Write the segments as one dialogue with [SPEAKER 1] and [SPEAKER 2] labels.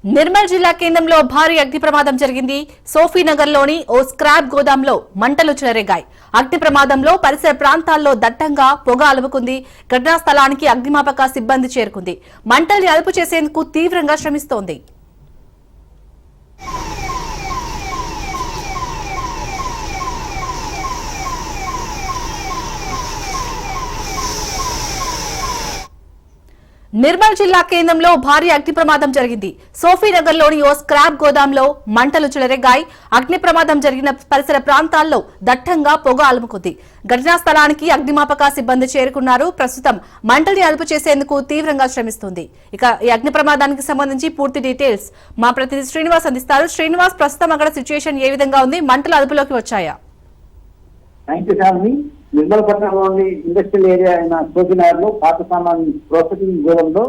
[SPEAKER 1] నిర్మల్ జిల్లా కేంద్రంలో భారీ అగ్ని ప్రమాదం జరిగింది. సోఫీనగర్లోని ఓ స్క్రాప్ గోదాంలో మంటలు చెలరేగాయి. అగ్ని ప్రమాదంలో పరిసర ప్రాంతాల్లో దట్టంగా పొగ అలుముకుంది. ఘటనా స్థలానికి అగ్నిమాపక సిబ్బంది చేరుకుంది. మంటల్ని అదుపు చేసేందుకు తీవ్రంగా శ్రమిస్తోంది. నిర్మల్ జిల్లా కేంద్రంలో భారీ అగ్ని ప్రమాదం జరిగింది. సోఫీనగర్లోని ఓ స్క్రాప్ గోదాంలో మంటలు చెలరేగాయి. అగ్ని ప్రమాదం జరిగిన పరిసర ప్రాంతాల్లో దట్టంగా పొగ అలుముకుంది. ఘటనా స్థలానికి అగ్నిమాపక సిబ్బంది చేరుకున్నారు. ప్రస్తుతం మంటల్ని అదుపు చేసేందుకు తీవ్రంగా శ్రమిస్తుంది. ఇక ఈ అగ్ని ప్రమాదానికి సంబంధించి పూర్తి డీటెయిల్స్ మా ప్రతినిధి శ్రీనివాస్ అందిస్తారు. శ్రీనివాస్, ప్రస్తుతం అక్కడ సిచ్యుయేషన్ ఏ విధంగా ఉంది? మంటలు అదుపులోకి వచ్చాయా?
[SPEAKER 2] నిర్మల్ పట్టణంలోని ఇండస్ట్రియల్ ఏరియా అయిన సోఫీనగర్ లో పాత సామాన్ ప్రాసెసింగ్ గోడంలో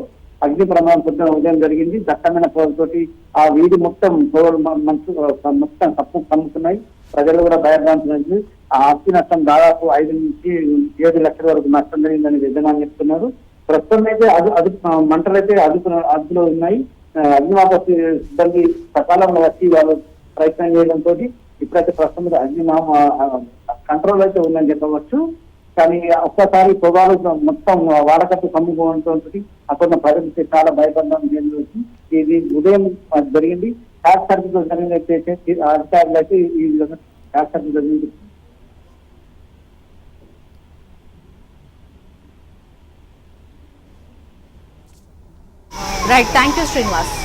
[SPEAKER 2] అగ్ని ప్రమాదం పొద్దున ఉదయం జరిగింది. దట్టమైన పొగలతోటి ఆ వీధి మొత్తం పొగలు మొత్తం కమ్ముతున్నాయి. ప్రజలు కూడా భయభ్రాంతులు. ఆ ఆస్తి నష్టం దాదాపు 5 నుంచి 7 లక్షల వరకు నష్టం జరిగిందని యజమాని చెప్తున్నారు. ప్రస్తుతం అయితే మంటలు అయితే అదుపులో ఉన్నాయి. అగ్నిమాపక సిబ్బంది సకాలంలో వచ్చి వాళ్ళు ప్రయత్నం చేయడంతో ఇప్పుడైతే ప్రస్తుతం అగ్ని కంట్రోల్ అయితే ఉందని చెప్పవచ్చు. కానీ ఒక్కసారి పొగాలు మొత్తం వాడకట్టు కమ్ముకోవడంతో అక్కడ ప్రజలకి చాలా భయపడడం జరిగింది. ఇది ఉదయం జరిగింది. షార్ట్ సర్క్యూట్ జరిగినట్టు అధికారులు అయితే ఈ విధంగా షార్ట్ సర్క్యూట్ జరిగింది.
[SPEAKER 1] Right, thank you Srinivas.